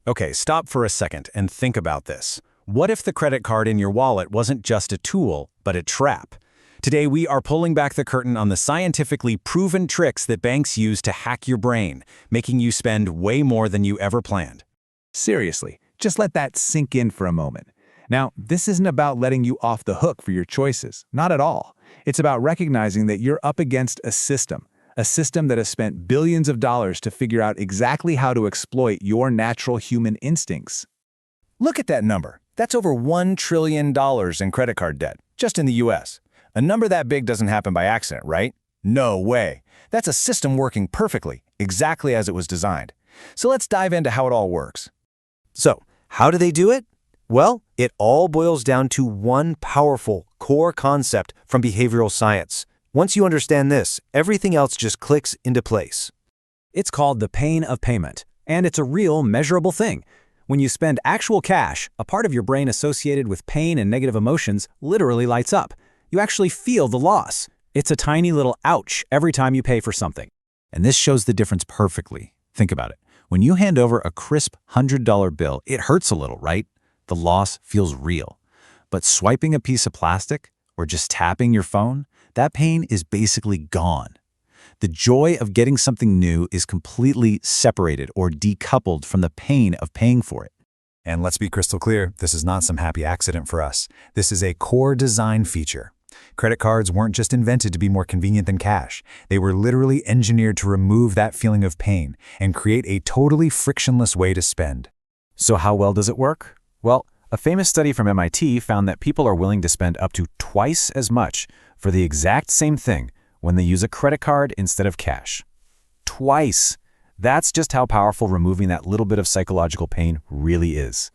Okay, stop for a second and think about this. What if the credit card in your wallet wasn't just a tool, but a trap? Today, we are pulling back the curtain on the scientifically proven tricks that banks use to hack your brain, making you spend way more than you ever planned. Seriously, just let that sink in for a moment. Now, this isn't about letting you off the hook for your choices, not at all. It's about recognizing that you're up against a system that has spent billions of dollars to figure out exactly how to exploit your natural human instincts. Look at that number. That's over $1 trillion in credit card debt, just in the US. A number that big doesn't happen by accident, right? No way. That's a system working perfectly, exactly as it was designed. So let's dive into how it all works. So, how do they do it? Well, it all boils down to one powerful core concept from behavioral science. Once you understand this, everything else just clicks into place. It's called the pain of payment, and it's a real, measurable thing. When you spend actual cash, a part of your brain associated with pain and negative emotions literally lights up. You actually feel the loss. It's a tiny little ouch every time you pay for something. And this shows the difference perfectly. Think about it. When you hand over a crisp $100 bill, it hurts a little, right? The loss feels real. But swiping a piece of plastic or just tapping your phone, that pain is basically gone. The joy of getting something new is completely separated or decoupled from the pain of paying for it. And let's be crystal clear, this is not some happy accident for us. This is a core design feature. Credit cards weren't just invented to be more convenient than cash. They were literally engineered to remove that feeling of pain and create a totally frictionless way to spend. So how well does it work? Well, a famous study from MIT found that people are willing to spend up to twice as much for the exact same thing when they use a credit card instead of cash. Twice! That's just how powerful removing that little bit of psychological pain really is.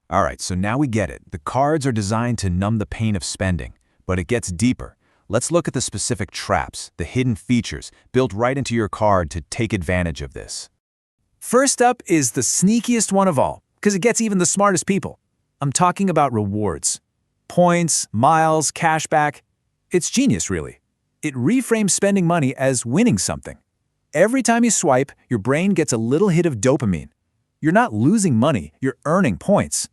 All right, so now we get it. The cards are designed to numb the pain of spending, but it gets deeper. Let's look at the specific traps, the hidden features built right into your card to take advantage of this. First up is the sneakiest one of all, because it gets even the smartest people. I'm talking about rewards. Points, miles, cashback. It's genius, really. It reframes spending money as winning something. Every time you swipe, your brain gets a little hit of dopamine. You're not losing money, you're earning points.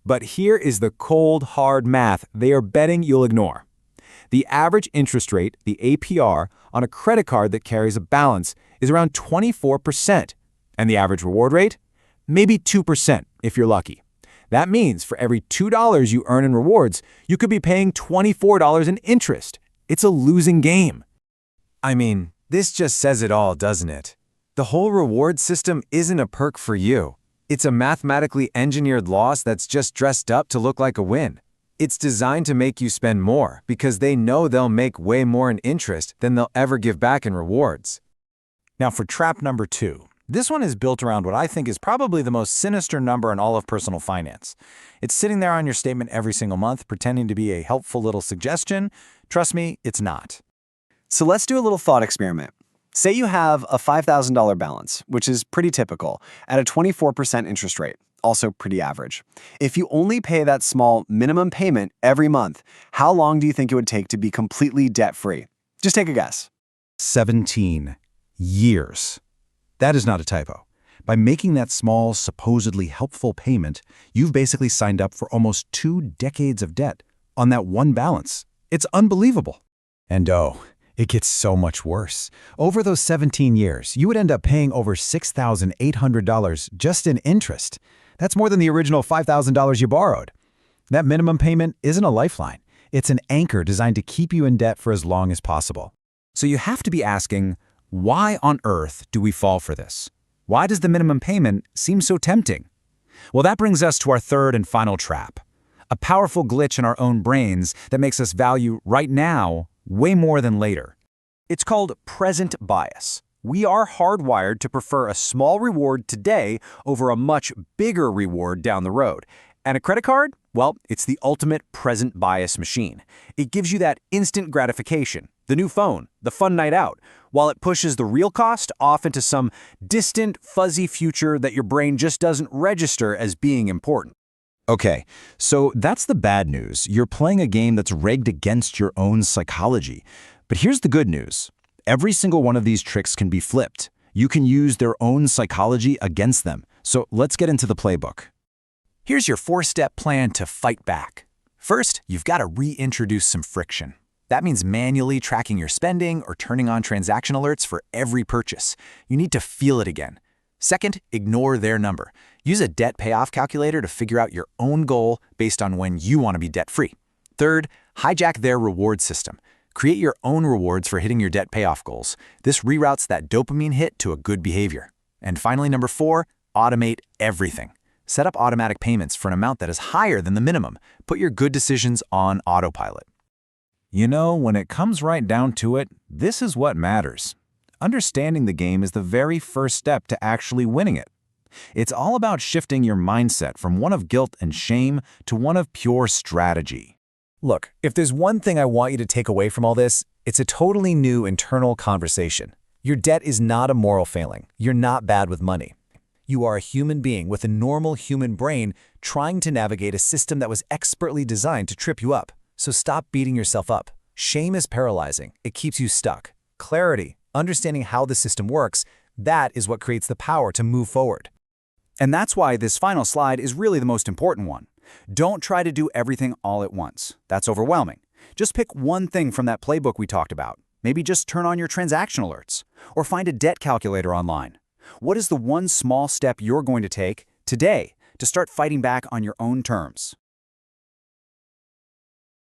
But here is the cold, hard math they are betting you'll ignore. The average interest rate, the APR, on a credit card that carries a balance is around 24%. And the average reward rate? Maybe 2% if you're lucky. That means for every $2 you earn in rewards, you could be paying $24 in interest. It's a losing game. I mean, this just says it all, doesn't it? The whole reward system isn't a perk for you. It's a mathematically engineered loss that's just dressed up to look like a win. It's designed to make you spend more because they know they'll make way more in interest than they'll ever give back in rewards. Now for trap number 2. This one is built around what I think is probably the most sinister number in all of personal finance. It's sitting there on your statement every single month, pretending to be a helpful little suggestion. Trust me, it's not. So let's do a little thought experiment. Say you have a $5,000 balance, which is pretty typical, at a 24% interest rate, also pretty average. If you only pay that small minimum payment every month, how long do you think it would take to be completely debt-free? Just take a guess. 17 years. That is not a typo. By making that small, supposedly helpful payment, you've basically signed up for almost 2 decades of debt on that one balance. It's unbelievable. And it gets so much worse. Over those 17 years, you would end up paying over $6,800 just in interest. That's more than the original $5,000 you borrowed. That minimum payment isn't a lifeline. It's an anchor designed to keep you in debt for as long as possible. So you have to be asking, why on earth do we fall for this? Why does the minimum payment seem so tempting? Well, that brings us to our third and final trap. A powerful glitch in our own brains that makes us value right now way more than later. It's called present bias. We are hardwired to prefer a small reward today over a much bigger reward down the road. And a credit card? Well, it's the ultimate present bias machine. It gives you that instant gratification, the new phone, the fun night out, while it pushes the real cost off into some distant, fuzzy future that your brain just doesn't register as being important. Okay, so that's the bad news. You're playing a game that's rigged against your own psychology. But here's the good news. Every single one of these tricks can be flipped. You can use their own psychology against them. So let's get into the playbook. Here's your 4-step plan to fight back. First, you've got to reintroduce some friction. That means manually tracking your spending or turning on transaction alerts for every purchase. You need to feel it again. Second, ignore their number. Use a debt payoff calculator to figure out your own goal based on when you want to be debt-free. Third, hijack their reward system. Create your own rewards for hitting your debt payoff goals. This reroutes that dopamine hit to a good behavior. And finally, number 4, automate everything. Set up automatic payments for an amount that is higher than the minimum. Put your good decisions on autopilot. You know, when it comes right down to it, this is what matters. Understanding the game is the very first step to actually winning it. It's all about shifting your mindset from one of guilt and shame to one of pure strategy. Look, if there's one thing I want you to take away from all this, it's a totally new internal conversation. Your debt is not a moral failing. You're not bad with money. You are a human being with a normal human brain trying to navigate a system that was expertly designed to trip you up. So stop beating yourself up. Shame is paralyzing. It keeps you stuck. Clarity, understanding how the system works, that is what creates the power to move forward. And that's why this final slide is really the most important one. Don't try to do everything all at once. That's overwhelming. Just pick one thing from that playbook we talked about. Maybe just turn on your transaction alerts, or find a debt calculator online. What is the one small step you're going to take today to start fighting back on your own terms?